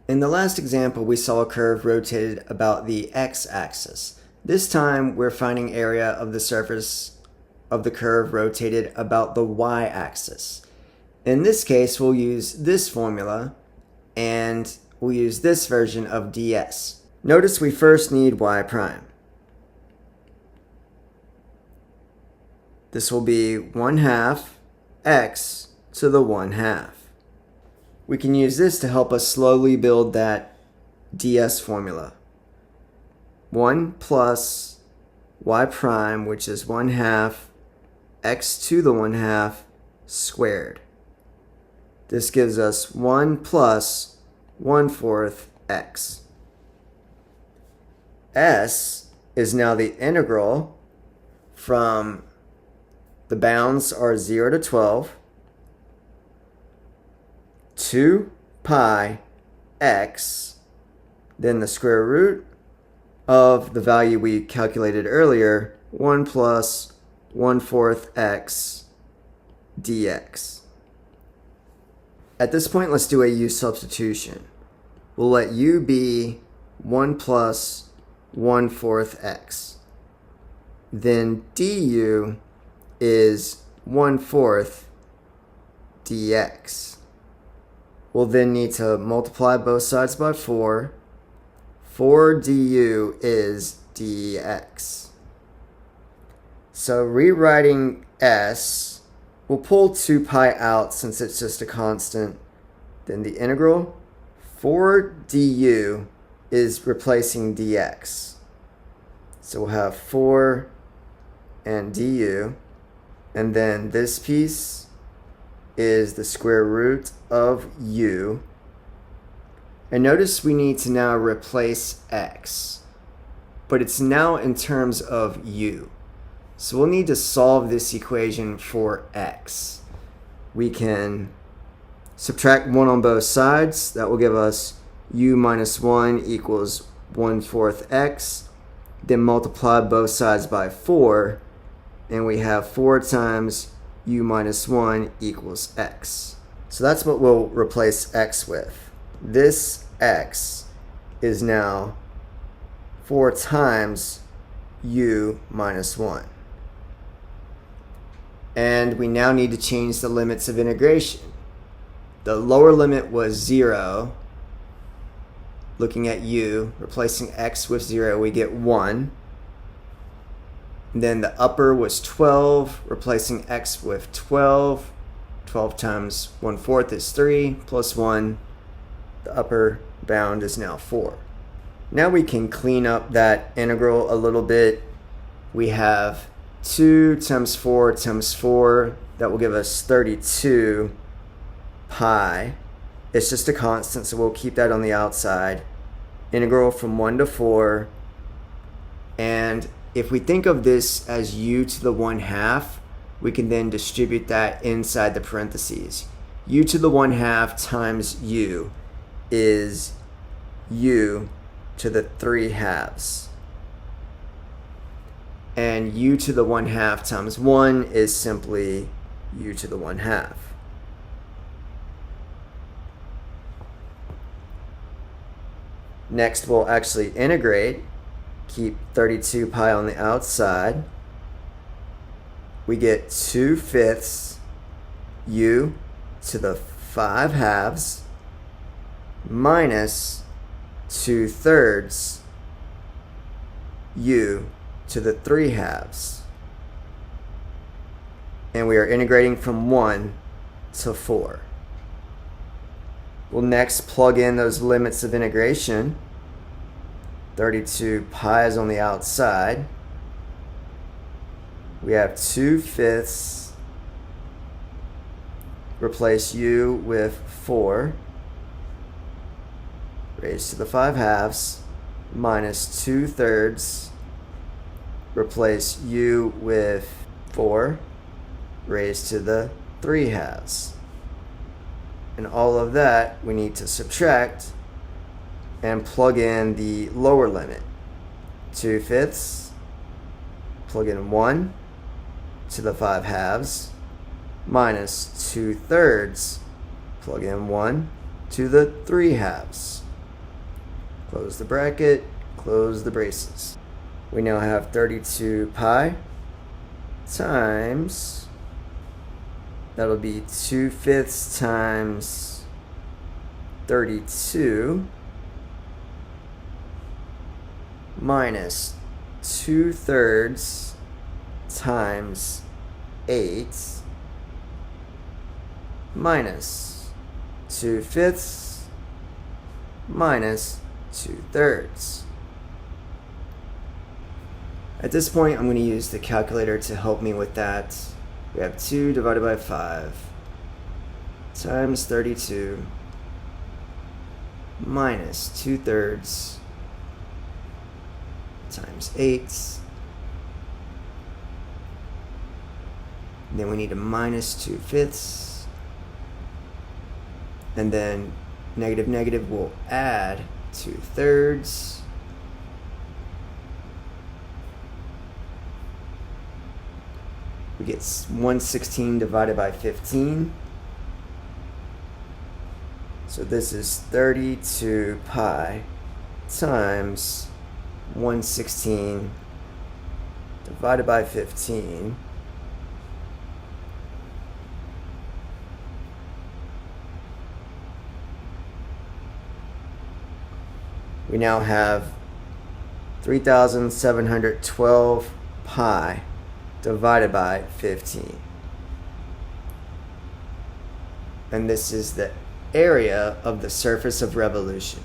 In the last example, we saw a curve rotated about the x-axis. This time, we're finding area of the surface of the curve rotated about the y-axis. In this case, we'll use this formula, and we'll use this version of ds. Notice we first need y prime. This will be 1/2 x to the 1/2. We can use this to help us slowly build that ds formula. 1 plus y prime, which is 1/2 x to the 1/2 squared. This gives us 1 plus 1/4 x. S is now the integral from the bounds are 0 to 12, 2 pi x, then the square root of the value we calculated earlier, 1 plus 1/4 x dx. At this point, let's do a u substitution. We'll let u be 1 plus 1/4 x. Then du is 1/4 dx. We'll then need to multiply both sides by 4. 4 du is dx. So rewriting s, we'll pull 2 pi out since it's just a constant. Then the integral 4 du is replacing dx. So we'll have 4 and du. And then this piece is the square root of u. And notice we need to now replace x. But it's now in terms of u. So we'll need to solve this equation for x. We can subtract 1 on both sides. That will give us u minus 1 equals 1/4 x. Then multiply both sides by 4. And we have 4 times u minus 1 equals x. So that's what we'll replace x with. This x is now 4 times u minus 1. And we now need to change the limits of integration. The lower limit was 0. Looking at u, replacing x with 0, we get 1. Then the upper was 12, replacing x with 12. 12 times 1/4 is 3, plus 1. The upper bound is now 4. Now we can clean up that integral a little bit. We have 2 times 4 times 4. That will give us 32 pi. It's just a constant, so we'll keep that on the outside. Integral from 1 to 4. And if we think of this as u to the 1/2, we can then distribute that inside the parentheses. U to the 1/2 times u is u to the 3/2. And u to the 1/2 times 1 is simply u to the 1/2. Next, we'll actually integrate. Keep 32 pi on the outside. We get 2/5 u to the 5/2 minus 2/3 u to the 3/2. And we are integrating from 1 to 4. We'll next plug in those limits of integration. 32 pi is on the outside. We have 2/5. Replace u with 4. Raised to the 5/2 minus 2/3. Replace u with 4. Raised to the 3/2. And all of that we need to subtract and plug in the lower limit. 2/5, plug in 1 to the 5/2 minus 2/3, plug in 1 to the 3/2. Close the bracket, close the braces. We now have 32 pi times, that'll be 2/5 times 32 minus 2/3 times 8 minus 2/5 minus 2/3. At this point, I'm going to use the calculator to help me with that. We have 2 divided by 5 times 32 minus 2/3 times 8. And then we need a minus 2/5. And then negative negative will add 2/3. We get 1/16 divided by 15. So this is 32 pi times 1/16 divided by 15. We now have 3,712 pi divided by 15. And this is the area of the surface of revolution.